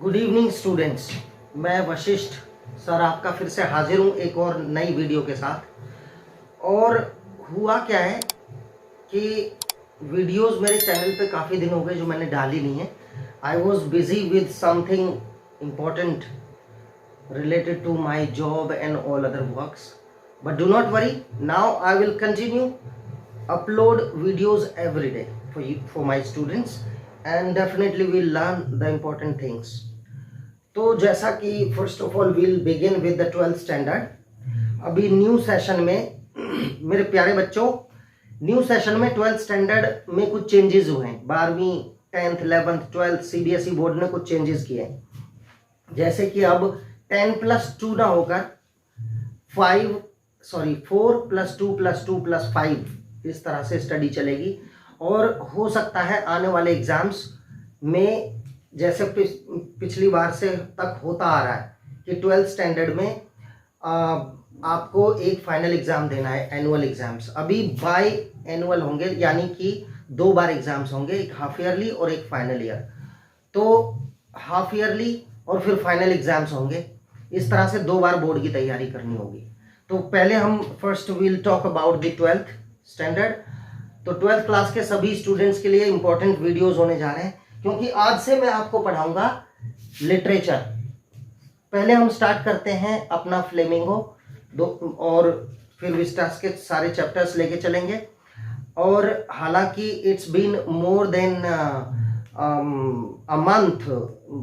Good evening students. मैं Vashishtha sir आपका फिर से हाजिर हूँ एक और नई वीडियो के साथ। और हुआ क्या है कि वीडियोस मेरे चैनल पे काफ़ी दिन हो गए जो मैंने डाली नहीं है। I was busy with something important related to my job and all other works, but do not worry, now I will continue upload videos every day for you, for my students, and definitely will learn the important things. तो जैसा कि first of all will begin with the 12th standard. अभी new session में मेरे प्यारे बच्चों, new session में 12th standard में कुछ चेंजेस हुए हैं। 12वीं 10th 11th 12th CBSE board ने कुछ चेंजेस किए हैं, जैसे कि अब 10+2 ना होकर 4+2+2+5 इस तरह से स्टडी चलेगी। और हो सकता है आने वाले एग्जाम्स में, जैसे पिछली बार से तक होता आ रहा है कि 12th स्टैंडर्ड में आपको एक फाइनल एग्जाम देना है, एनुअल एग्जाम्स। अभी बाय एनुअल होंगे, यानी कि 2 बार एग्जाम्स होंगे, एक हाफ ईयरली और एक फाइनल ईयर। तो हाफ ईयरली और फिर फाइनल एग्जाम्स होंगे। इस तरह से 2 बार बोर्ड की तैयारी करनी होगी। तो पहले हम first will talk about the 12th standard. तो 12th क्लास के सभी स्टूडेंट्स के लिए इंपॉर्टेंट वीडियोस होने जा रहे हैं, क्योंकि आज से मैं आपको पढ़ाऊंगा लिटरेचर। पहले हम स्टार्ट करते हैं अपना फ्लेमिंगो और फिर विस्टास के सारे चैप्टर्स लेके चलेंगे। और हालांकि it's been more than a month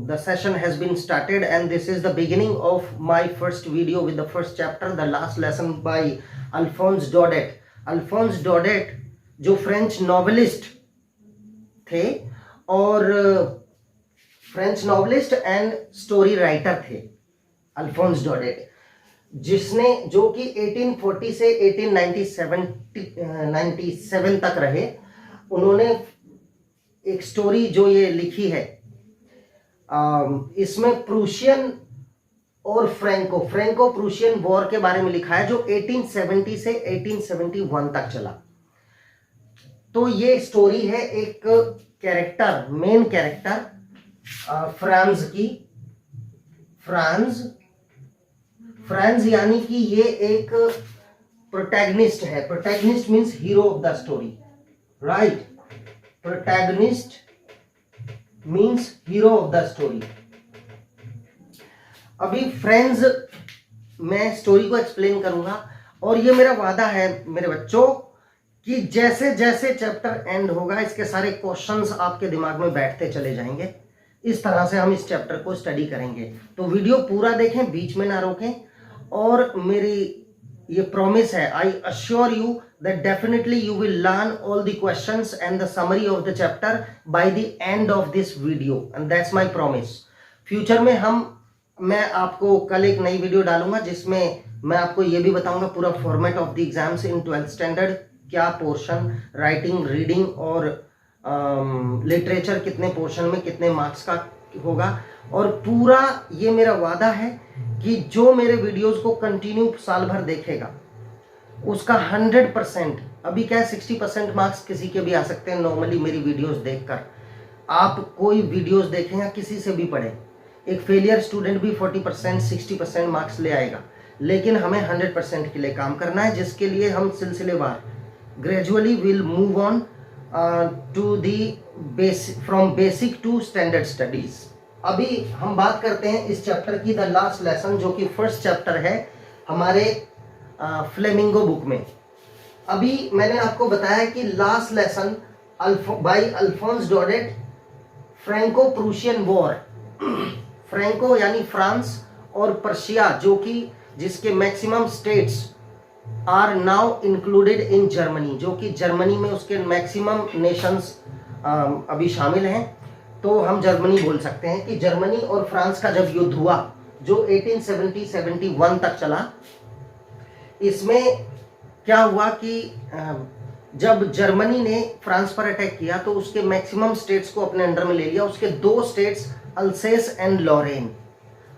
the session has been started, and this is the beginning of my first video with the first chapter, the last lesson by Alphonse Daudet. Alphonse Daudet जो French novelist थे और French novelist and story writer थे, अल्फोंस डॉडेट, जिसने जो कि 1840 से 1897 तक रहे। उन्होंने एक स्टोरी जो ये लिखी है, इसमें प्रूशियन और फ्रेंको प्रूशियन वॉर के बारे में लिखा है, जो 1870 से 1871 तक चला। तो ये स्टोरी है एक कैरेक्टर, मेन कैरेक्टर फ्रांस की। फ्रांस यानी कि ये एक प्रोटैगनिस्ट है। Protagonist means hero of the story, right? Protagonist means hero of the story. अभी फ्रेंड्स मैं स्टोरी को एक्सप्लेन करूंगा, और ये मेरा वादा है मेरे बच्चों कि जैसे जैसे चैप्टर एंड होगा इसके सारे क्वेश्चंस आपके दिमाग में बैठते चले जाएंगे। इस तरह से हम इस चैप्टर को स्टडी करेंगे। तो वीडियो पूरा देखें, बीच में ना रोकें। और मेरी ये प्रॉमिस है, I assure you that definitely you will learn all the questions and the summary of the chapter by the end of this video, and that's my promise. Future में मैं आपको कल एक नई वीडियो डालूंगा जिसमें मैं आपको ये भी बताऊंगा पूरा format of the exams in 12th standard, क्या पोर्शन राइटिंग, रीडिंग और लिटरेचर कितने पोर्शन में कितने मार्क्स का होगा। और पूरा ये मेरा वादा है कि जो मेरे वीडियोस को कंटिन्यू साल भर देखेगा उसका 100%, अभी क्या है 60% मार्क्स किसी के भी आ सकते हैं नॉर्मली मेरी वीडियोस देखकर। आप कोई वीडियोस देखें या किसी से भी पढ़ें, एक फेलियर स्टूडेंट भी 40% 60% मार्क्स ले आएगा, लेकिन हमें 100% के लिए काम करना है, जिसके लिए हम सिलसिलेवार gradually will move on to the from basic to standard studies. अभी हम बात करते हैं इस चैप्टर की, द लास्ट लेसन, जो कि फर्स्ट चैप्टर है हमारे फ्लेमिंगो बुक में। अभी मैंने आपको बताया कि last lesson by Alphonse Daudet, Franco Prussian war. Franco यानी फ्रांस और पर्शिया, जो कि जिसके maximum states are now included in Germany, जो कि जर्मनी में उसके मैक्सिमम नेशंस अभी शामिल हैं। तो हम जर्मनी बोल सकते हैं कि जर्मनी और फ्रांस का जब युद्ध हुआ, जो 1870-71 तक चला, इसमें क्या हुआ कि जब जर्मनी ने फ्रांस पर अटैक किया तो उसके मैक्सिमम स्टेट्स को अपने अंडर में ले लिया। उसके 2 states Alsace and Lorraine,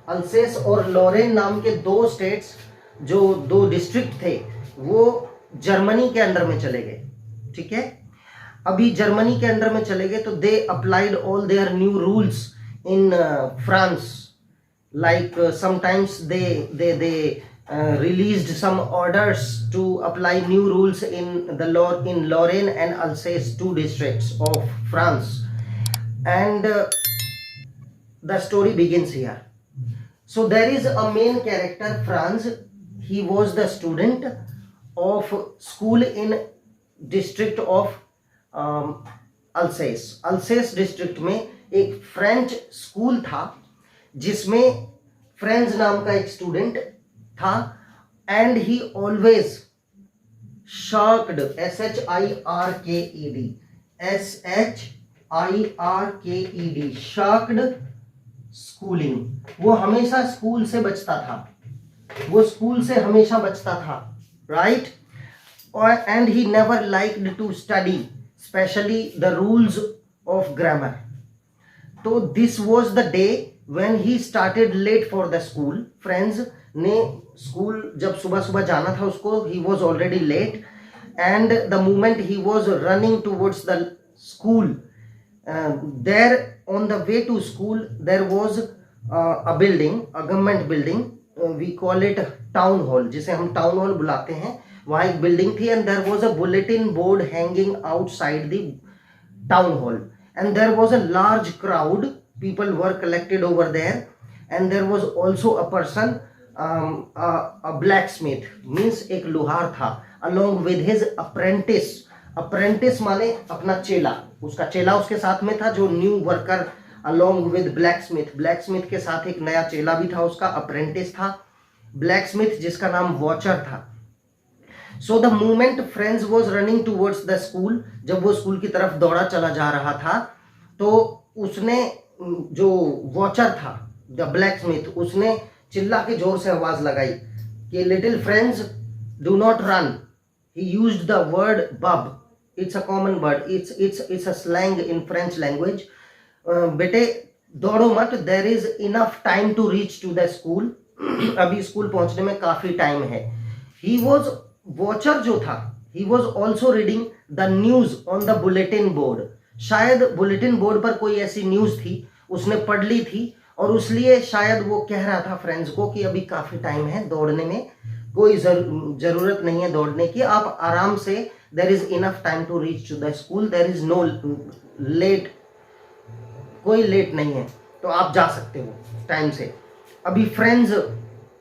Alsace और लॉरेन नाम के 2 स्टेट्स, जो 2 डिस्ट्रिक्ट थे, वो जर्मनी के अंडर में चले गए। ठीक है, अभी जर्मनी के अंडर में चले गए तो they applied all their new rules in France. Like sometimes they released some orders to apply new rules in Lorraine and Alsace, two districts of France, and the story begins here. So there is a main character, Franz. He was the student of school in district of अल्सेस. अल्सेस district में एक French school था जिसमें French नाम का एक student था, and he always shirked, SHIRKED, shirked schooling. वो हमेशा स्कूल से बचता था, वो स्कूल से हमेशा बचता था, राइट. और and he never liked to study, specially the rules of grammar. तो this was the day when he started late for the school. Friends ने स्कूल जब सुबह सुबह जाना था उसको, he was already late, and the moment he was running towards the school, there on the way to school there was a building, a government building, we call it town hall, जिसे हम town hall बुलाते हैं. वहाँ एक building थी, and there was a bulletin board hanging outside the town hall, and there was a large crowd, people were collected over there, and there was also a person, a blacksmith, means एक लोहार था, along with his apprentice. Apprentice माने अपना चेला, उसका चेला उसके साथ में था, जो new worker along with blacksmith. Blacksmith के साथ एक नया चेला भी था, उसका अप्रेंटिस था ब्लैकस्मिथ, जिसका नाम वॉचर था. So the moment friends was running towards the school, जब वो स्कूल की तरफ दौड़ा चला जा रहा था, तो उसने, जो वॉचर था द ब्लैकस्मिथ, उसने चिल्ला के जोर से आवाज लगाई कि little friends do not run. He used the word bub. It's a common word. It's a slang in French language. बेटे दौड़ो मत. There is enough time to reach to the school. अभी स्कूल पहुंचने में काफी टाइम है. He was watcher जो था, he was also reading the news on the bulletin board. शायद बुलेटिन बोर्ड पर कोई ऐसी न्यूज थी, उसने पढ़ ली थी, और उसलिए शायद वो कह रहा था फ्रेंड्स को कि अभी काफी टाइम है, दौड़ने में कोई जरूरत नहीं है दौड़ने की, आप आराम से, there is enough time to reach to the school, there is no late, कोई लेट नहीं है, तो आप जा सकते हो टाइम से. अभी friends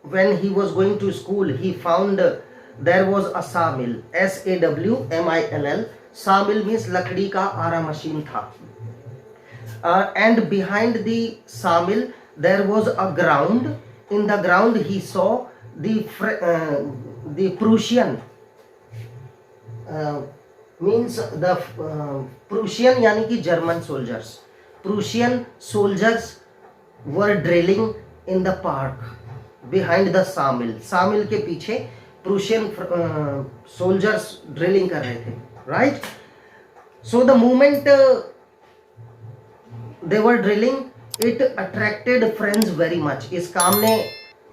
when he was going to school he found there was a sawmill, SAWMILL. sawmill means लकड़ी का आरा मशीन था. And behind the sawmill there was a ground. In the ground he saw the Prussian, means the Prussian यानी कि German soldiers. Prussian soldiers were drilling in the park behind the sawmill. sawmill के पीछे Prussian soldiers drilling कर रहे थे, right? So the moment they were drilling, it attracted friends very much. इस काम ने,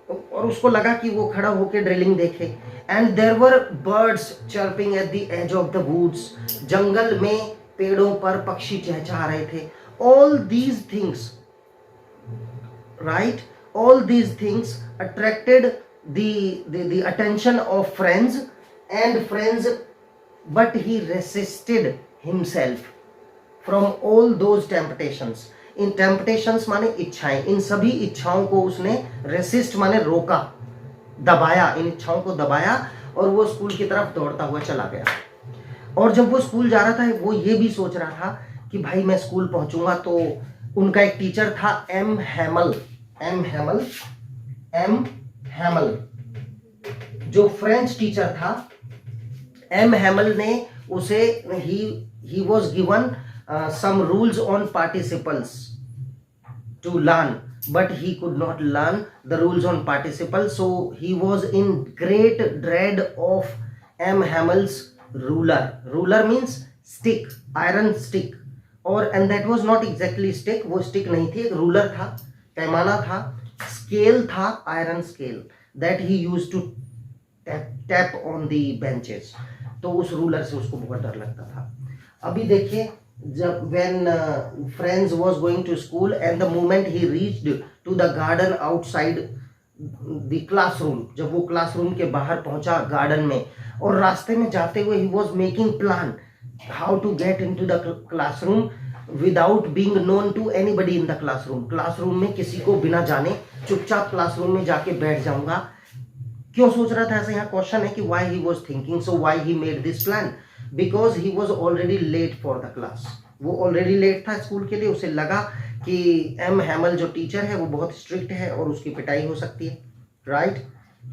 और उसको लगा कि वो खड़ा होकर ड्रिलिंग देखे. And there were birds chirping at the edge of the woods. जंगल में पेड़ों पर पक्षी चहचहा रहे थे. All these things, right, all these things attracted the attention of friends and friends, but he resisted himself from all those temptations. इन temptations माने इच्छाएं, इन सभी इच्छाओं को उसने रेसिस्ट माने रोका, दबाया, इन इच्छाओं को दबाया, और वो स्कूल की तरफ दौड़ता हुआ चला गया. और जब वो स्कूल जा रहा था, वो ये भी सोच रहा था कि भाई मैं स्कूल पहुंचूंगा तो उनका एक टीचर था एम हैमल, जो फ्रेंच टीचर था. एम हैमल ने उसे, he was given some rules on participles to learn, but he could not learn the rules on participles, so he was in great dread of M. Hamel's ruler. Ruler means stick, iron stick, and that was not exactly stick, वो stick नहीं थी, एक ruler था, पैमाना था, scale था, iron scale that he used to tap on the benches. तो उस ruler से उसको बहुत डर लगता था. अभी देखिए जब when Franz was going to school and the moment he reached to the garden outside the classroom, जब वो क्लासरूम के बाहर पहुंचा गार्डन में, और रास्ते में जाते हुए he was making plan how to get into the classroom without being known to anybody in the classroom. Classroom में किसी को बिना जाने चुपचाप क्लासरूम में जाके बैठ जाऊंगा. क्यों सोच रहा था ऐसा? यहाँ क्वेश्चन है कि why he was thinking, so why he made this plan, because he was already late for the class. वो ऑलरेडी लेट था स्कूल के लिए. उसे लगा कि एम हैमल जो टीचर है वो बहुत स्ट्रिक्ट है और उसकी पिटाई हो सकती है, right.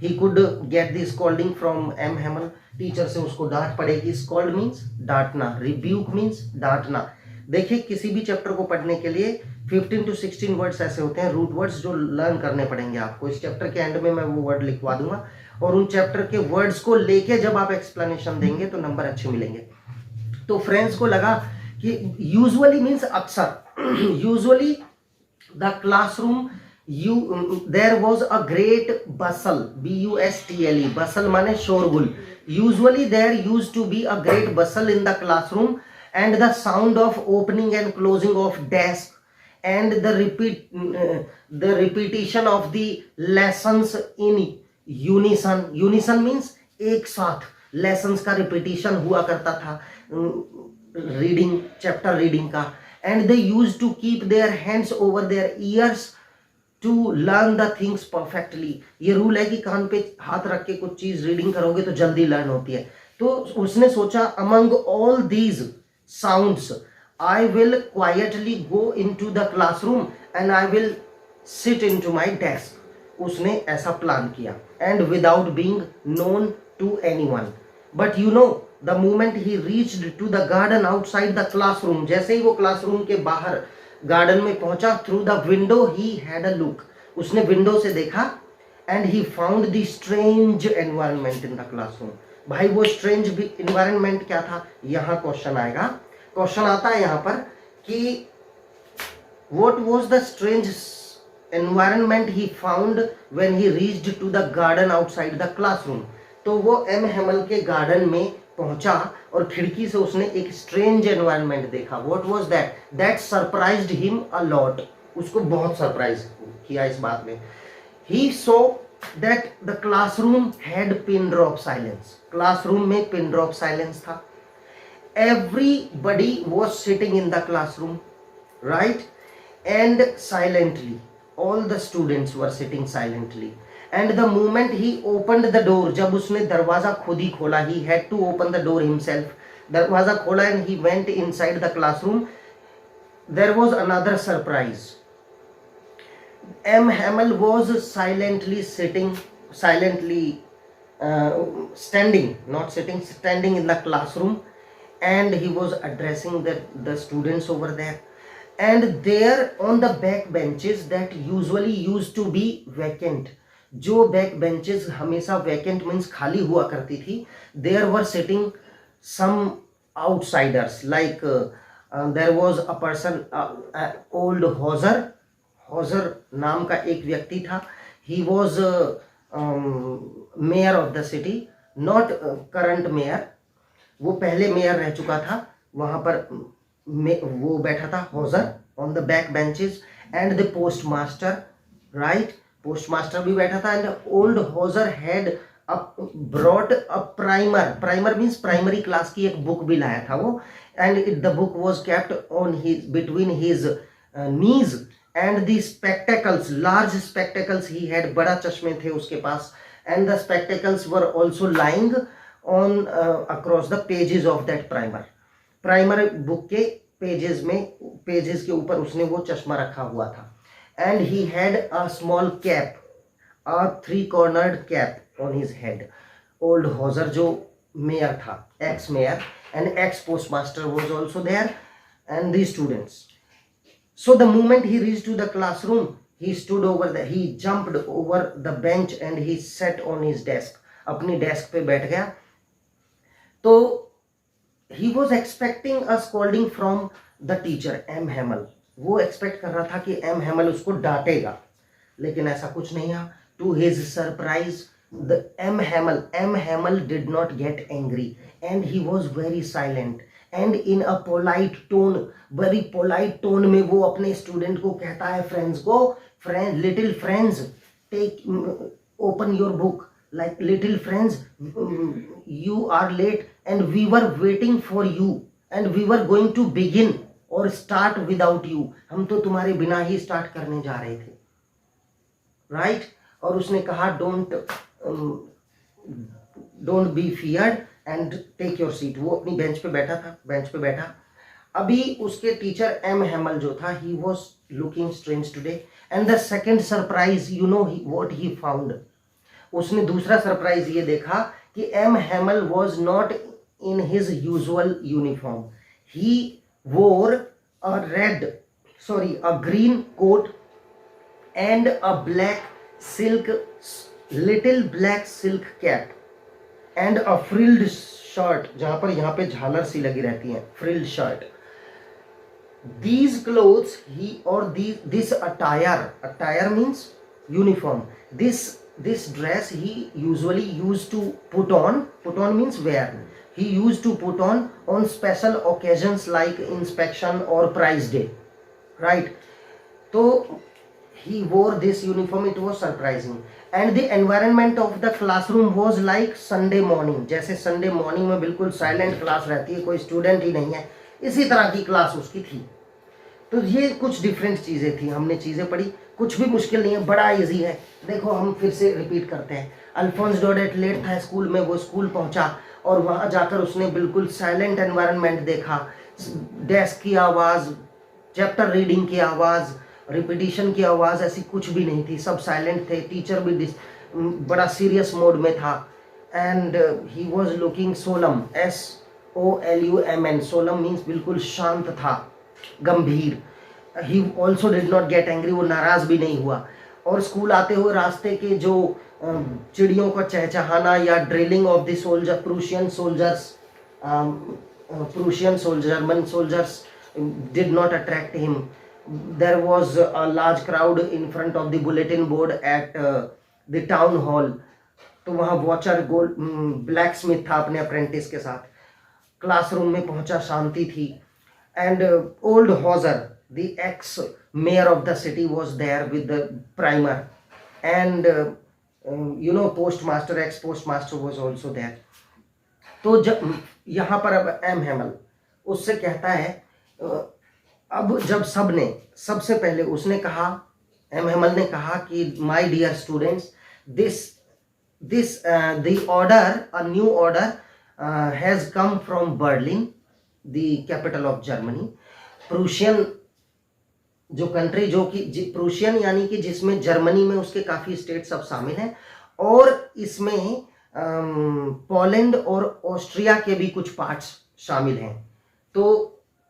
He could get the scolding from M Hamel. Teacher से उसको डांट पड़ेगी. स्कॉल्ड मीन्स डांटना, रिब्यूक मीन्स डांटना. देखिए किसी भी चैप्टर को पढ़ने के लिए 15 to 16 वर्ड्स ऐसे होते हैं, रूट वर्ड्स, जो लर्न करने पड़ेंगे आपको. इस चैप्टर के एंड में मैं वो वर्ड लिखवा दूंगा और उन चैप्टर के वर्ड्स को लेके जब आप एक्सप्लेनेशन देंगे तो नंबर अच्छे मिलेंगे. तो फ्रेंड्स को लगा कि यूजुअली मीन्स अक्सर, usually the classroom there was a great Bansal, bustle, बसल माने शोरगुल. Usually there used to be a great Bansal in the classroom and the sound of opening and closing of desk and the repetition of the lessons in unison. Unison means एक साथ lessons का repetition हुआ करता था reading, chapter reading का. and they used to keep their hands over their ears to learn the things perfectly. ये rule है कि कान पे हाथ रख के कुछ चीज रीडिंग करोगे तो जल्दी लर्न होती है. तो उसने सोचा among all these sounds I will quietly go into the classroom and I will sit into my desk. उसने ऐसा प्लान किया and without being known to anyone. but you know the moment he reached to the garden outside the classroom, जैसे ही वो classroom के बाहर garden में पहुंचा, through the window he had a look. उसने विंडो से देखा and he found the strange environment in the classroom. भाई वो स्ट्रेंज इन्वायरमेंट क्या था? यहां क्वेश्चन आएगा. क्वेश्चन आता है यहां पर कि what was the strange environment he found when he reached to the garden outside the classroom. तो वो एम हैमल के गार्डन में पहुंचा और खिड़की से उसने एक स्ट्रेंज एनवायरनमेंट देखा. What was that? That surprised him a lot. उसको बहुत सरप्राइज किया इस बात में. ही सो that the classroom had pin drop silence. Classroom में pin drop silence था. Everybody was sitting in the classroom, right? And silently, all the students were sitting silently. And the moment he opened the door, जब उसने दरवाजा खुद ही खोला, he had to open the door himself. दरवाजा खोला and he went inside the classroom. There was another surprise. M. Hamel was silently standing, not sitting, standing in the classroom, and he was addressing the students over there. And there on the back benches that usually used to be vacant, जो back benches हमेशा vacant means खाली हुआ करती थी, there were sitting some outsiders, like there was a person, old हॉजर नाम का एक व्यक्ति था. He was mayor of the city, not current mayor. वो पहले मेयर रह चुका था. वहां पर वो बैठा था Hauser on the back benches. And the post master, right, post master भी बैठा था. And old Hauser had brought a primer means primary class की एक बुक भी लाया था वो. And the book was kept on his between his knees. and the spectacles, large spectacles he had, बड़ा चश्मे थे उसके पास. and the spectacles were also lying on across the pages of that primer book के pages के ऊपर उसने वो चश्मा रखा हुआ था. and he had a small cap, a 3-cornered cap on his head. old हॉजर जो मेयर था, ex mayor, and ex postmaster was also there, and the students. So the moment he reached to the classroom, he stood over there, he jumped over the bench and he sat on his desk. अपनी desk पे बैठ गया. तो he was expecting a scolding from the teacher M. Hamel. वो expect कर रहा था कि M. Hamel उसको डांटेगा, लेकिन ऐसा कुछ नहीं हुआ. To his surprise, the M. Hamel did not get angry and he was very silent. And in a polite tone, very polite tone में वो अपने स्टूडेंट को कहता है, फ्रेंड्स को, friend, little friends, take, open your book, like little friends, you are late and we were waiting for you and we were going to begin or start without you, हम तो तुम्हारे बिना ही start करने जा रहे थे, right. और उसने कहा don't be feared and take your seat. वो अपनी बेंच पे बैठा था, बेंच पे बैठा। अभी उसके टीचर एम हेमल जो था, he was looking strange today and the second surprise, you know what he found. उसने दूसरा सरप्राइज ये देखा कि M Hamel was not in his usual uniform, he wore a green coat and a little black silk cap and a frilled shirt, जहां पर यहाँ पे झालर सी लगी रहती है, frilled shirt. These clothes this attire means uniform. This dress he usually used to put on means wear. He used to put on special occasions like inspection or prize day, right? So he wore this uniform, it was surprising. And the environment of the classroom was like Sunday morning. जैसे Sunday morning में बिल्कुल silent class रहती है, कोई student ही नहीं है, इसी तरह की क्लास उसकी थी। तो ये कुछ डिफरेंट चीज़ें थी, हमने चीज़ें पढ़ी, कुछ भी मुश्किल नहीं है, बड़ा इजी है। देखो हम फिर से रिपीट करते हैं। अल्फोंस डोडेट लेट था स्कूल में, वो स्कूल पहुंचा और वहां जाकर उसने बिल्कुल साइलेंट एनवायरनमेंट देखा, डेस्क की आवाज़, चैप्टर रीडिंग की आवाज़, रिपीटिशन की आवाज़ ऐसी कुछ भी नहीं थी, सब साइलेंट थे। टीचर भी बड़ा सीरियस मोड में था। And he was looking solemn, SOLUMN, solemn means बिल्कुल शांत था, गंभीर। He also did not get angry, वो नाराज भी नहीं हुआ। और स्कूल आते हुए रास्ते के जो चिड़ियों का चहचहाना या drilling of the soldier, Prussian soldier, German soldiers did not attract him. There was a large crowd in front of the bulletin board at the town hall. तो वहाँ वॉचर ब्लैक स्मिथ था अपने अप्रेंटिस के साथ। Classroom में पहुंचा, शांति थी। And old Hauser, the ex-mayor of the city, was there with the primer, and postmaster, ex-postmaster was also there. तो जब यहाँ पर अब एम हेमल उससे कहता है, अब जब सबसे पहले उसने कहा, एम हेमल ने कहा कि my dear students, the order, a new order has come from Berlin, the capital of Germany. Prussian जो कंट्री, जो कि प्रूशियन यानी कि जिसमें जर्मनी में उसके काफ़ी स्टेट सब शामिल हैं, और इसमें पोलैंड और ऑस्ट्रिया के भी कुछ पार्ट्स शामिल हैं। तो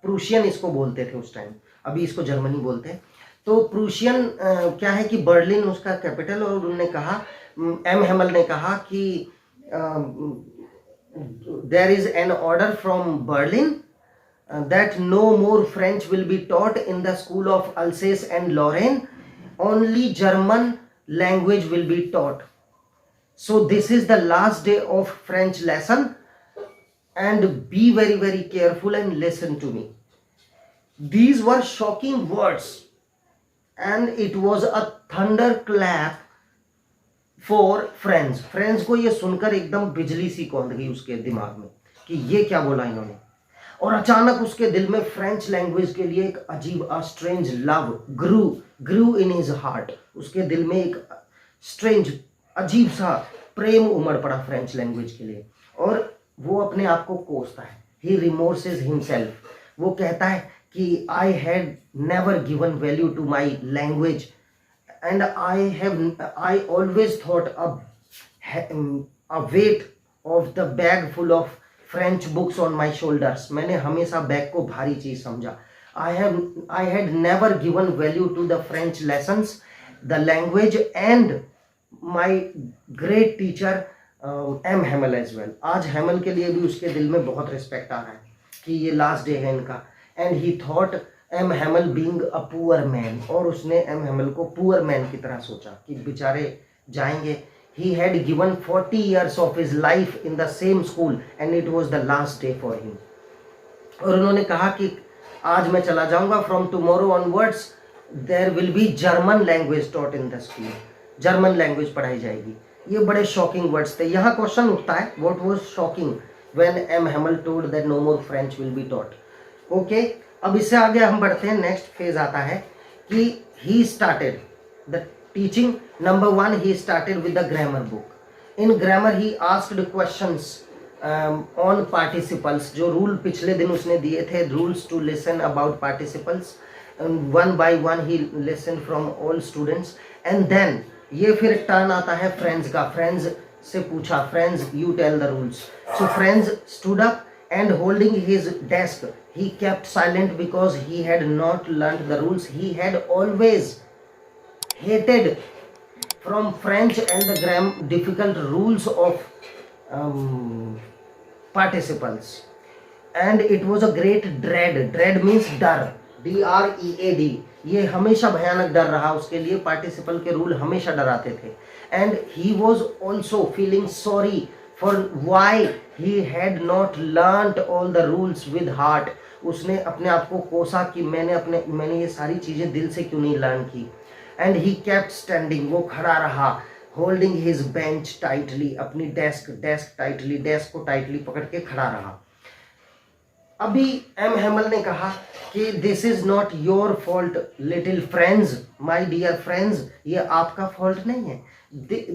प्रूशियन इसको बोलते थे उस टाइम, अभी इसको जर्मनी बोलते हैं। तो प्रूशियन क्या है कि बर्लिन उसका कैपिटल, और उन्होंने कहा, एम हेमल ने कहा कि there is an order from Berlin that no more French will be taught in the school of Alsace and Lorraine, only German language will be taught. So this is the last day of French lesson, and be very, very careful and listen to me. These were shocking words, and it was a thunderclap for friends. Friends को ये सुनकर एकदम बिजली सी कौंध गई उसके दिमाग में कि ये क्या बोला इन्होंने। और अचानक उसके दिल में फ्रेंच लैंग्वेज के लिए एक अजीब, strange love grew in his heart. उसके दिल में एक स्ट्रेंज, अजीब सा प्रेम उमड़ पड़ा फ्रेंच लैंग्वेज के लिए, और वो अपने आप को कोसता है। ही रिमोर्सेस हिमसेल्फ, वो कहता है कि I had never given value to my language and I always thought a weight of the bag full of French books on my shoulders. मैंने हमेशा बैग को भारी चीज समझा। I had never given value to the French lessons, the language and my great teacher M Hamel as well. आज Hamel के लिए भी उसके दिल में बहुत रिस्पेक्ट आ रहा है कि ये लास्ट डे है इनका। And he thought M Hamel being a poor man, और उसने एम हेमल को पुअर मैन की तरह सोचा कि बेचारे जाएंगे। He had given 40 years of his life in the same school and it was the last day for him. और उन्होंने कहा कि आज मैं चला जाऊंगा, from tomorrow onwards there will be German language taught in the school, German language पढ़ाई जाएगी। ये बड़े शॉकिंग वर्ड्स थे। यहाँ क्वेश्चन उठता है, what was shocking when M Hamel told that no more French will be taught. Okay, अब इससे आगे हम बढ़ते हैं। नेक्स्ट फेज आता है कि he started the teaching. Number 1, he started with the grammar book. In grammar he asked questions on participles. जो रूल पिछले दिन उसने दिए थे, rules to listen about participles, one by one he listen from all students. And then ये फिर turn आता है फ्रेंड्स का। फ्रेंड्स से पूछा, friends you tell the rules. So friends stood up and holding his desk he kept silent because he had not learnt the rules. He had always hated from French and the difficult rules of participles, and it was a great dread means डर, DREAD। ये हमेशा भयानक डर रहा उसके लिए, participle के rule हमेशा डराते थे। and he was also feeling sorry for why he had not learnt all the rules with heart। उसने अपने आप को कोसा कि मैंने ये सारी चीजें दिल से क्यों नहीं लर्न की। and he kept standing, वो खड़ा रहा, holding his bench tightly, अपनी डेस्क टाइटली, डेस्क को टाइटली पकड़ के खड़ा रहा। अभी एम हेमल ने कहा कि this is not your fault little friends, my dear friends, ये आपका फॉल्ट नहीं है।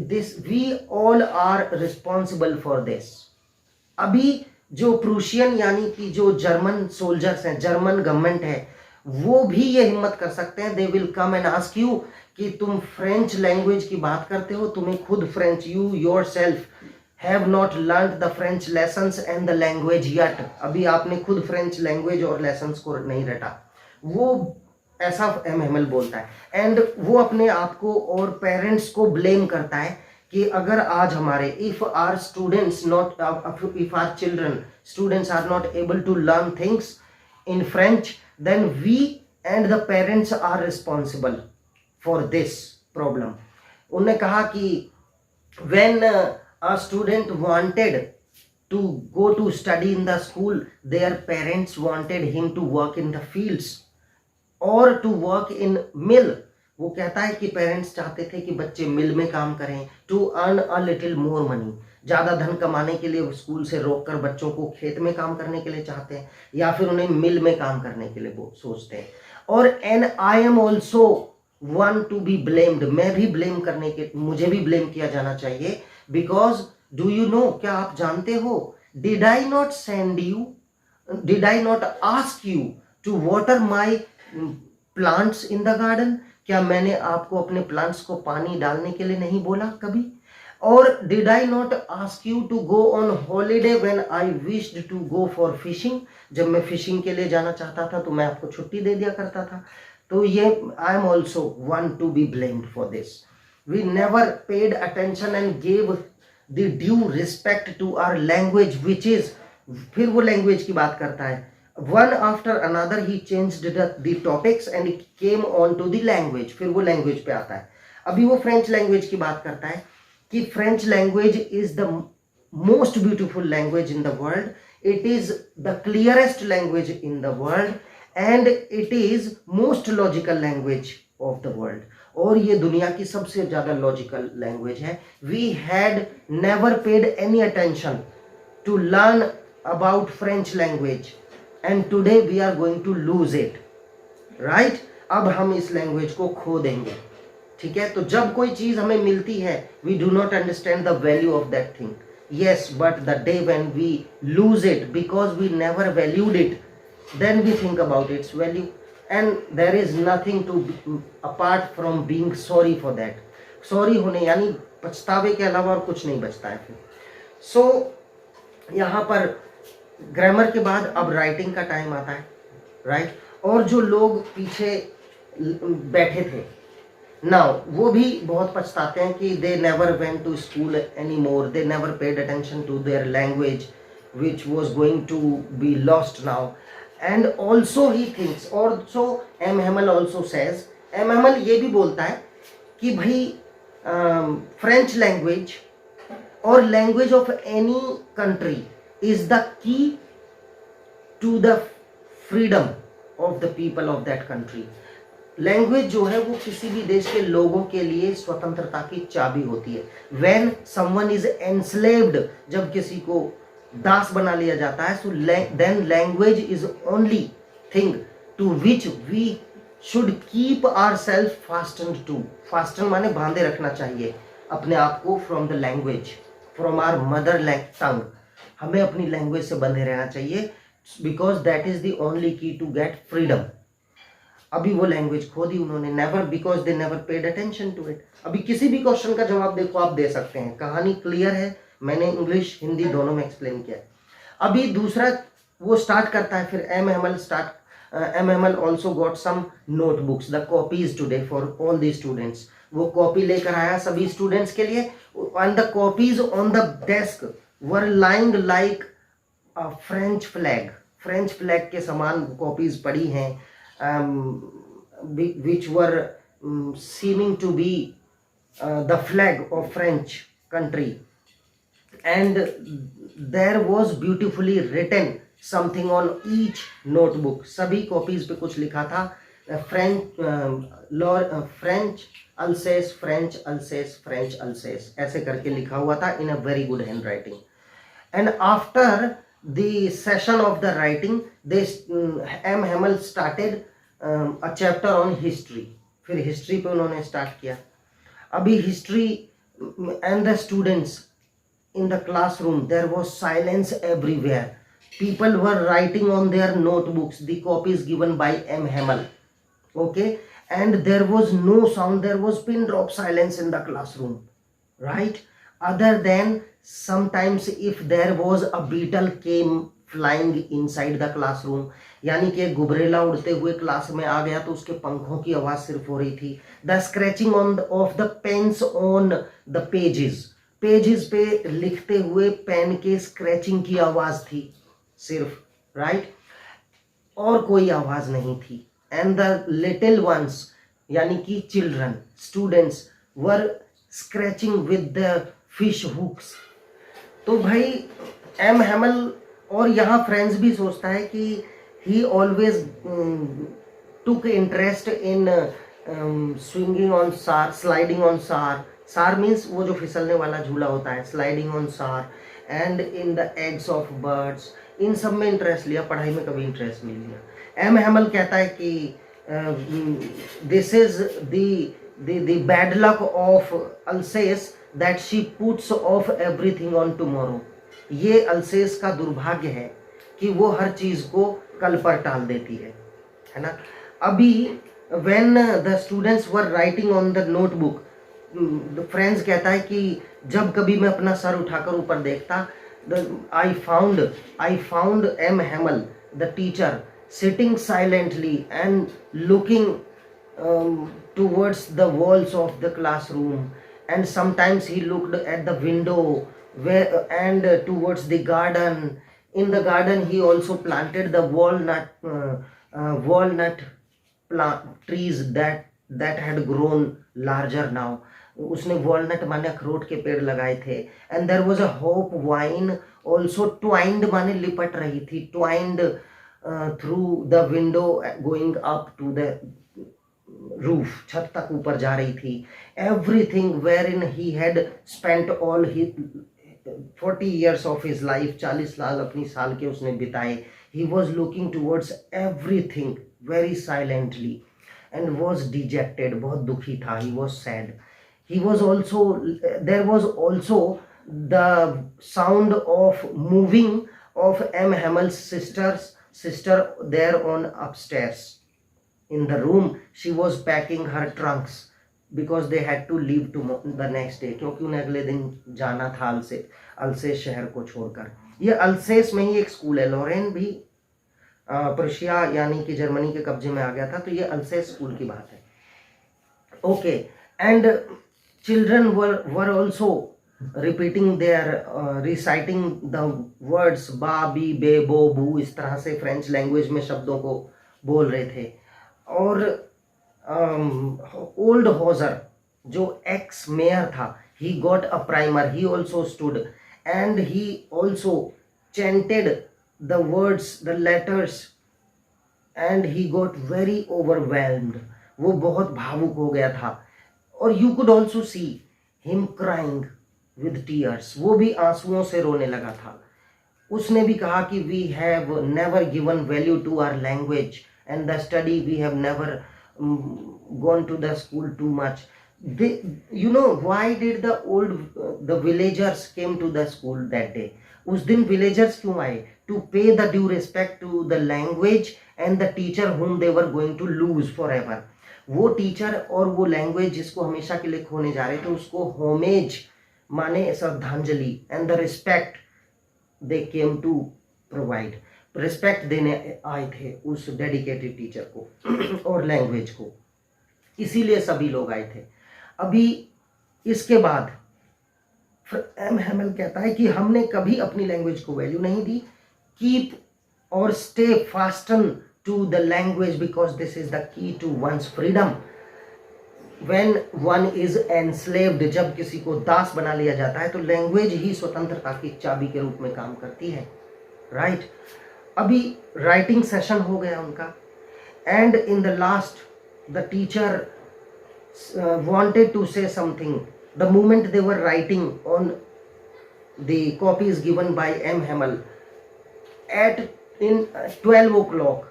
This we all are responsible for this. अभी जो प्रूशियन यानी कि जो जर्मन सोल्जर्स हैं, जर्मन गवर्नमेंट है, वो भी ये हिम्मत कर सकते हैं, they will come and ask you कि तुम फ्रेंच लैंग्वेज की बात करते हो, तुम्हें खुद French, you your self have not learn the French lessons and the language yet. अभी आपने खुद फ्रेंच लैंग्वेज और लेसन्स को नहीं रटा। वो ऐसा एम हेमल बोलता है। एंड वो अपने आप को और पेरेंट्स को ब्लेम करता है कि अगर आज हमारे if are students not, if are children students are not able to learn things in French, then we and the parents are responsible for this problem. उन्होंने कहा कि when a student wanted to go to study in the school, their parents wanted him to work in the fields or to work in mill। वो कहता है कि parents चाहते थे कि बच्चे मिल में काम करें, to earn a little more money। ज़्यादा धन कमाने के लिए स्कूल से रोककर बच्चों को खेत में काम करने के लिए चाहते हैं, या फिर उन्हें मिल में काम करने के लिए वो सोचते हैं। और and I am also one to be blamed, मैं भी ब्लेम करने के, मुझे भी ब्लेम किया जाना चाहिए। बिकॉज डू यू नो, क्या आप जानते हो, did I not send you, did I not ask you to water my plants in the garden? क्या मैंने आपको अपने प्लांट्स को पानी डालने के लिए नहीं बोला कभी? और did I not ask you to go on holiday when I wished to go for fishing? जब मैं फिशिंग के लिए जाना चाहता था तो मैं आपको छुट्टी दे दिया करता था। तो ये I am also one to be blamed for this. We never paid attention and gave the due respect to our language, which is, फिर वो लैंग्वेज की बात करता है, one after another he changed the topics and it came on to the language। फिर वो language पे आता है। अभी वो फ्रेंच लैंग्वेज की बात करता है कि French language is the most beautiful language in the world, it is the clearest language in the world and it is most logical language of the world. और ये दुनिया की सबसे ज्यादा लॉजिकल लैंग्वेज है। We had never paid any attention to learn about French language and today we are going to lose it, right? अब हम इस लैंग्वेज को खो देंगे, ठीक है? तो जब कोई चीज हमें मिलती है, we do not understand the value of that thing, yes, but the day when we lose it because we never valued it, then we think about its value, and there is nothing to apart from being sorry for that। Sorry होने यानी पछतावे के अलावा और कुछ नहीं बचता है फिर। सो यहाँ पर ग्रामर के बाद अब राइटिंग का टाइम आता है, राइट? और जो लोग पीछे बैठे थे नाउ, वो भी बहुत पछताते हैं कि they never went to school any more, they never paid attention to their language which was going to be lost now. And also he thinks, also M Hamel also says, M Hamel ये भी बोलता है कि भाई French language और language of any country is the key to the freedom of the people of that country. Language जो है वो किसी भी देश के लोगों के लिए स्वतंत्रता की चाबी होती है। व्हेन समवन इज एनस्लेव्ड, जब किसी को दास बना लिया जाता है, so then language is only thing to which we should keep our self fasten to. Fasten माने बांधे रखना चाहिए अपने आप को from the language, from our mother tongue. हमें अपनी लैंग्वेज से बंधे रहना चाहिए, because that is the only key to get freedom. अभी वो लैंग्वेज खो दी उन्होंने, never, because they never paid attention to it. अभी किसी भी क्वेश्चन का जवाब देखो आप दे सकते हैं, कहानी क्लियर है, मैंने इंग्लिश हिंदी दोनों में एक्सप्लेन किया है। अभी दूसरा वो स्टार्ट करता है, फिर M M L also got some notebooks, the copies today for all the students. वो कॉपी लेकर आया सभी स्टूडेंट्स के लिए, and the copies on the desk were lying like French flag. फ्रेंच फ्लैग के समान कॉपीज पड़ी हैं, which were seeming to be the flag of French country, and there was beautifully written something on each notebook। सभी copies पे कुछ लिखा था, French Alsace, French Alsace, French Alsace, ऐसे करके लिखा हुआ था in a very good handwriting. And after the session of the writing, they M. Hamel started a chapter on history। फिर हिस्ट्री पे उन्होंने स्टार्ट किया। अभी history and the students in the classroom, there was silence everywhere, people were writing on their notebooks the copies given by M. Hamel, okay, and there was no sound, there was pin drop silence in the classroom, right, other than sometimes if there was a beetle came flying inside the classroom, यानी कि गुबरेला उड़ते हुए class में आ गया तो उसके पंखों की आवाज सिर्फ हो रही थी। The scratching of the pens on the pages पे लिखते हुए पेन के स्क्रैचिंग की आवाज थी सिर्फ, राइट, और कोई आवाज नहीं थी। एंड द लिटिल वंस, यानी कि children, students were scratching with the fish hooks. तो भाई एम हैमल, और यहाँ फ्रेंड्स भी सोचता है कि ही always took interest in swinging on सार, स्लाइडिंग ऑन सार। सार मीन्स वो जो फिसलने वाला झूला होता है, sliding on Saar, and in the eggs of birds, इन सब में इंटरेस्ट लिया, पढ़ाई में कभी इंटरेस्ट नहीं लिया। एम हैमल कहता है कि this is the bad luck of अल्सेस that she puts off everything on tomorrow। ये अल्सेस का दुर्भाग्य है कि वो हर चीज को कल पर टाल देती है ना। अभी when the students were writing on the notebook, friends कहता है कि जब कभी मैं अपना सर उठाकर ऊपर देखता, I found M. Hamel, the teacher, sitting silently and looking towards the walls of the classroom, and sometimes he looked at the window and towards the garden. In the garden he also planted the walnut trees that had grown larger now। उसने walnut माने अखरोट के पेड़ लगाए थे। And there was a hop vine also twined माने लिपट रही थी, twined through the window going up to the roof, छत तक ऊपर जा रही थी। Everything where in he had spent all he 40 years of his life, 40 साल अपनी साल के उसने बिताए। He was looking towards everything very silently and was dejected, बहुत दुखी था, he was sad. He was also, there was also the sound of moving of M. Hamel's sister there on upstairs. In the room, she was packing her trunks because they had to leave to the next day, क्योंकि उन्हें अगले दिन जाना था अल्सेस शहर को छोड़कर। ये अल्सेस में ही एक स्कूल है, लॉरेन भी प्रुशिया यानी कि जर्मनी के कब्जे में आ गया था, तो ये अल्सेस स्कूल की बात है। Okay, and children were also repeating their reciting the words ba bi be bo bu, इस तरह से फ्रेंच लैंग्वेज में शब्दों को बोल रहे थे। और ओल्ड हॉजर जो एक्स मेयर था, he got a primer, he also stood and he also chanted the words, the letters, and he got very overwhelmed. वो बहुत भावुक हो गया था. और you could also see him crying with tears. वो भी आंसुओं से रोने लगा था. उसने भी कहा कि we have never given value to our language and the study. We have never gone to the school too much. They, you know, why did the villagers came to the school that day? उस दिन villagers क्यों आए? To pay the due respect to the language and the teacher whom they were going to lose forever. वो teacher और वो language जिसको हमेशा के लिए खोने जा रहे थे, उसको होमेज माने श्रद्धांजलि, and the respect they came to provide. Respect देने आए थे उस डेडिकेटेड टीचर को और लैंग्वेज को, इसीलिए सभी लोग आए थे. अभी इसके बाद एम हेमल कहता है कि हमने कभी अपनी लैंग्वेज को वैल्यू नहीं दी. कीप और stay fasten to the language because this is the key to one's freedom. When one is enslaved, जब किसी को दास बना लिया जाता है तो लैंग्वेज ही स्वतंत्रता की चाबी के रूप में काम करती है. राइट. अभी राइटिंग सेशन हो गया उनका, and in the last the teacher wanted to say something. The moment they were writing on the copies given by M. Hamel, at in 12 o'clock,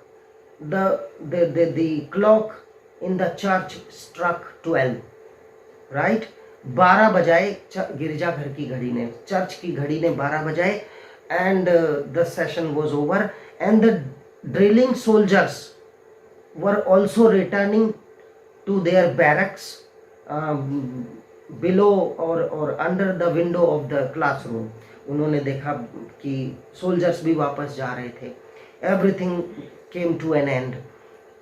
the clock in the church struck 12. right. 12 बजाए गिरजाघर की घड़ी ने, church की घड़ी ने 12 बजाए, and the session was over, and the drilling soldiers were also returning to their barracks below or under the window of the classroom. उन्होंने देखा कि soldiers भी वापस जा रहे थे. Everything came to an end,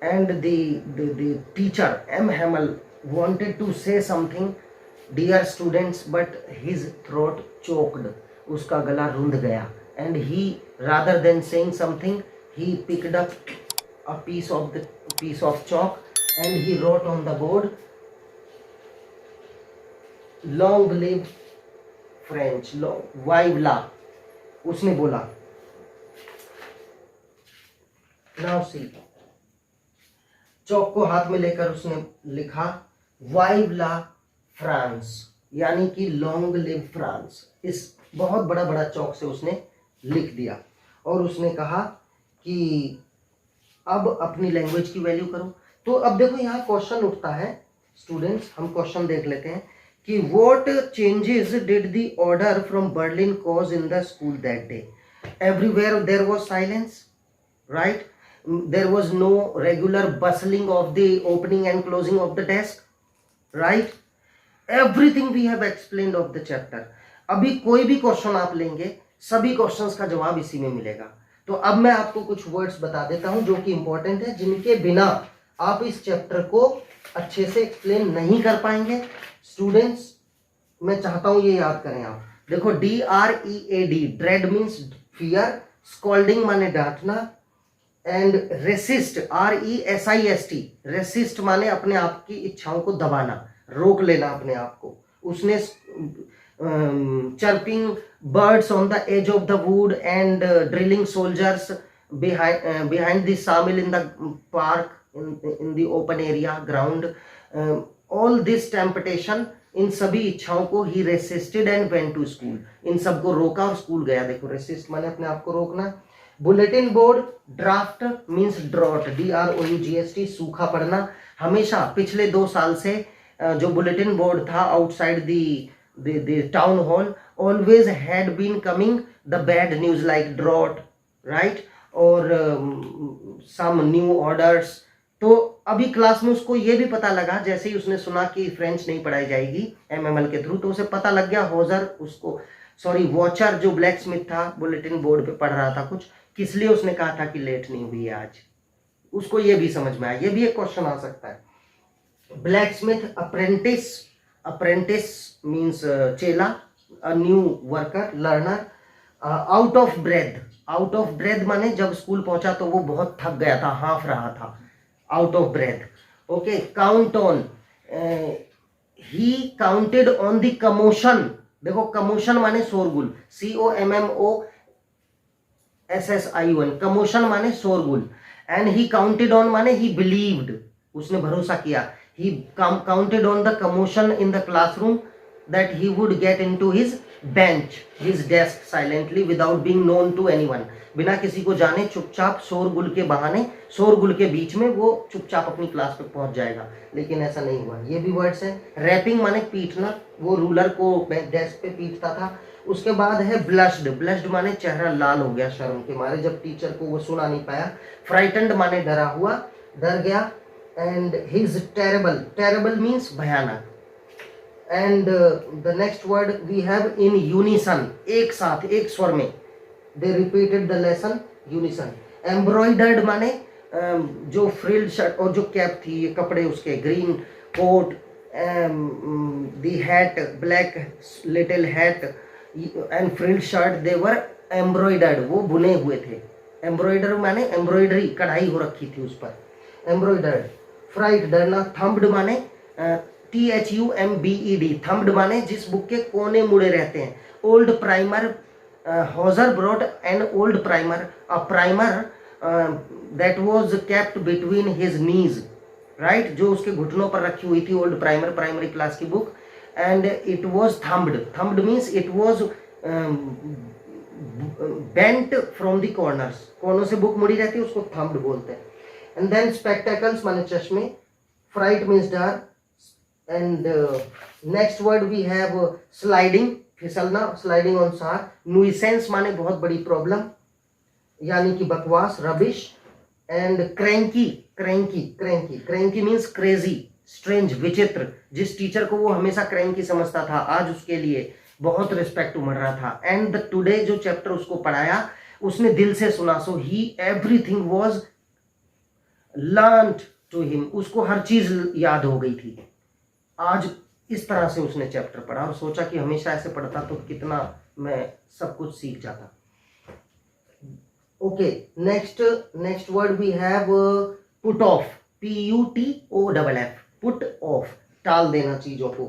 and the teacher M. Hamel wanted to say something, dear students, but his throat choked. उसका गला रुंध गया, and he, rather than saying something, he picked up a piece of chalk and he wrote on the board, long live French, vive la. उसने बोला. Now see, चौक को हाथ में लेकर उसने लिखा वाइव ला फ्रांस, यानी कि लॉन्ग लिव फ्रांस. इस बहुत बड़ा बड़ा चौक से उसने लिख दिया और उसने कहा कि अब अपनी लैंग्वेज की वैल्यू करो. तो अब देखो यहाँ क्वेश्चन उठता है स्टूडेंट्स, हम क्वेश्चन देख लेते हैं कि what changes did the order from Berlin cause in the school that day. Everywhere there was silence. Right. There was no regular bustling of the opening and closing of the desk. Right. Everything we have explained of the chapter. अभी कोई भी question आप लेंगे, सभी questions का जवाब इसी में मिलेगा. तो अब मैं आपको कुछ वर्ड्स बता देता हूं जो कि इंपॉर्टेंट है, जिनके बिना आप इस चैप्टर को अच्छे से एक्सप्लेन नहीं कर पाएंगे. स्टूडेंट्स, मैं चाहता हूं ये याद करें आप. देखो, DREAD, dread means fear, scolding माने डांटना, एंड रेसिस्ट RESIST, रेसिस्ट माने अपने आप की इच्छाओं को दबाना, रोक लेना अपने आप को. उसने chirping birds on the edge of the wood and drilling soldiers behind the sawmill in the park, in the open area ground, all this temptation, इन सभी इच्छाओं को he resisted and went to school. इन सबको रोका और school गया. देखो, resist माने अपने आप को रोकना. Bulletin board, draft means drought, DROUGHT, सूखा पड़ना. हमेशा पिछले 2 साल से जो बुलेटिन बोर्ड था outside the town hall, always had been coming the bad news like drought. Right. और सम न्यू ऑर्डर्स. तो अभी क्लास में उसको ये भी पता लगा, जैसे ही उसने सुना कि फ्रेंच नहीं पढ़ाई जाएगी MML के थ्रू, तो उसे पता लग गया वॉचर जो ब्लैक स्मिथ था बुलेटिन बोर्ड पे पढ़ रहा था कुछ, किस लिए उसने कहा था कि लेट नहीं हुई है आज. उसको ये भी समझ में आया. ये भी एक क्वेश्चन आ सकता है. ब्लैक स्मिथ अप्रेंटिस मीन्स चेला, a new worker, learner. Out of breath माने जब स्कूल पहुंचा तो वो बहुत थक गया था, हाफ रहा था. Out of breath. Okay. Count on, he counted on the commotion. देखो, कमोशन माने शोरगुल, COMMO SSION, कमोशन माने शोरगुल, एंड ही काउंटेड ऑन माने ही बिलीव्ड, उसने भरोसा किया, ही counted on the commotion in the classroom that he would get into his bench, his desk silently without being known to anyone, बिना किसी को जाने चुपचाप शोरगुल के बहाने, शोरगुल के बीच में वो चुपचाप अपनी क्लास पे पहुंच जाएगा, लेकिन ऐसा नहीं हुआ। ये भी वर्ड्स है। रैपिंग माने पीटना, वो रूलर को डेस्क पे पीटता था। उसके बाद है ब्लश्ड, ब्लश्ड माने चेहरा लाल हो गया शर्म के मारे जब टीचर को वो सुना नहीं पाया। फ्राइटेंड माने डरा हुआ, डर गया। And his terrible, terrible means भयानक। And the next word we have in unison, एक साथ एक स्वर में, they repeated the lesson, unison. Embroidered माने जो फ्रिल शर्ट और जो कैप थी, ये कपड़े उसके, green coat, the hat, black little hat and frill shirt, they were embroidered, वो बुने हुए थे। एम्ब्रॉयडर माने एम्ब्रॉयडरी, कढ़ाई हो रखी थी उस पर, एम्ब्रॉयडर्ड। फ्राइट, डरना। थम्ब्ड माने THUMBED, थम्ब्ड माने जिस बुक के कोने मुड़े रहते हैं। Old primer, Hauser brought an old primer, a primer that was kept between his knees, right, जो उसके घुटनों पर रखी हुई थी, ओल्ड प्राइमर, प्राइमरी क्लास की book. And it was thumbed, thumbed means it was bent from the corners, कोनों से बुक मुड़ी रहती है, उसको थम्ब्ड बोलते हैं। एंड देन स्पेक्टेकल्स माने चश्मे। फ्राइट मीन्स डर। And next word we have sliding, फिसलना, स्लाइडिंग ऑन सार। नुइसेंस माने बहुत बड़ी प्रॉब्लम, यानी कि बकवास, rubbish. And cranky, cranky, cranky, cranky means crazy, strange, विचित्र। जिस टीचर को वो हमेशा क्रैंकी समझता था, आज उसके लिए बहुत रिस्पेक्ट उमड़ रहा था। एंड द टुडे, जो चैप्टर उसको पढ़ाया उसने दिल से सुना, so he everything was learned to him, उसको हर चीज याद हो गई थी। आज इस तरह से उसने चैप्टर पढ़ा और सोचा कि हमेशा ऐसे पढ़ता तो कितना मैं सब कुछ सीख जाता। Okay, next word we have put off, PUTOFF, put off, टाल देना चीजों को,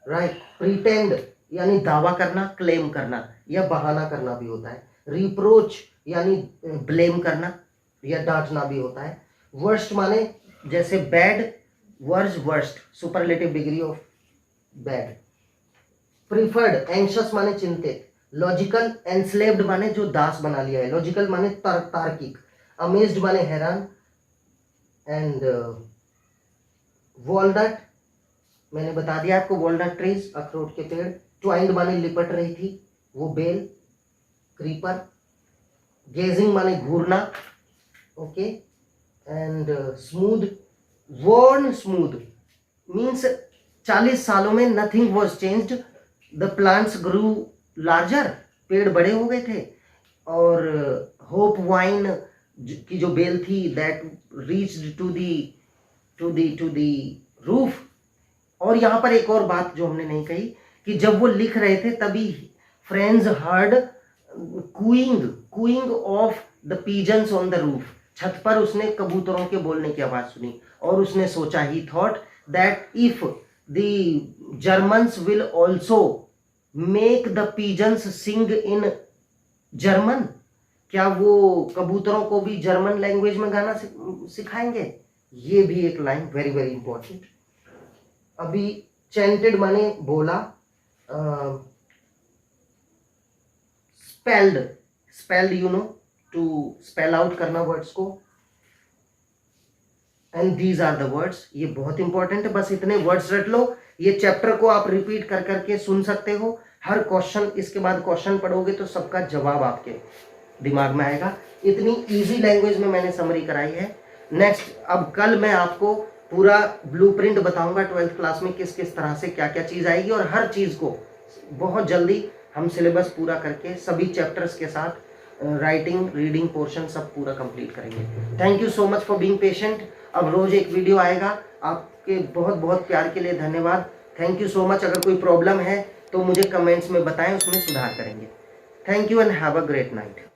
राइट। प्रिटेंड यानी दावा करना, क्लेम करना या बहाना करना भी होता है। रिप्रोच यानी ब्लेम करना या डांटना भी होता है। वर्स्ट माने जैसे bad, worst, worst, superlative degree of bad. Preferred, anxious माने चिंतित। लॉजिकल, एंस्लेव्ड माने जो दास बना लिया है। लॉजिकल माने तार्किक। अमेज्ड माने हैरान। एंड वॉलनट, मैंने बता दिया आपको, वॉलनट ट्रीज, अखरोट के पेड़। ट्वाइंड माने लिपट रही थी, वो बेल। क्रीपर। गेजिंग माने घूरना, okay. And smooth, worn smooth means 40 सालों में nothing was changed, the plants grew larger, पेड़ बड़े हो गए थे। और होप वाइन की जो बेल थी, that reached to the roof. और यहाँ पर एक और बात जो हमने नहीं कही कि जब वो लिख रहे थे तभी friends heard cooing of the pigeons on the roof, छत पर उसने कबूतरों के बोलने की आवाज सुनी और उसने सोचा, he thought that if the Germans will also make the pigeons sing in German, क्या वो कबूतरों को भी जर्मन लैंग्वेज में गाना सिखाएंगे। ये भी एक लाइन वेरी वेरी इंपॉर्टेंट। अभी चैंटेड माने बोला। Spelled you know, to spell out करना वर्ड्स को। And these are the words, ये बहुत इंपॉर्टेंट है, बस इतने वर्ड्स रट लो। ये चैप्टर को आप रिपीट कर करके सुन सकते हो, हर क्वेश्चन, इसके बाद क्वेश्चन पढ़ोगे तो सबका जवाब आपके दिमाग में आएगा। इतनी इजी लैंग्वेज में मैंने समरी कराई है। नेक्स्ट, अब कल मैं आपको पूरा ब्लूप्रिंट बताऊंगा 12th क्लास में किस किस तरह से क्या क्या चीज आएगी, और हर चीज को बहुत जल्दी हम सिलेबस पूरा करके सभी चैप्टर्स के साथ राइटिंग, रीडिंग पोर्शन सब पूरा कंप्लीट करेंगे। Thank you so much for being patient. अब रोज एक वीडियो आएगा। आपके बहुत बहुत प्यार के लिए धन्यवाद। Thank you so much. अगर कोई प्रॉब्लम है तो मुझे कमेंट्स में बताएं, उसमें सुधार करेंगे। Thank you and have a great night.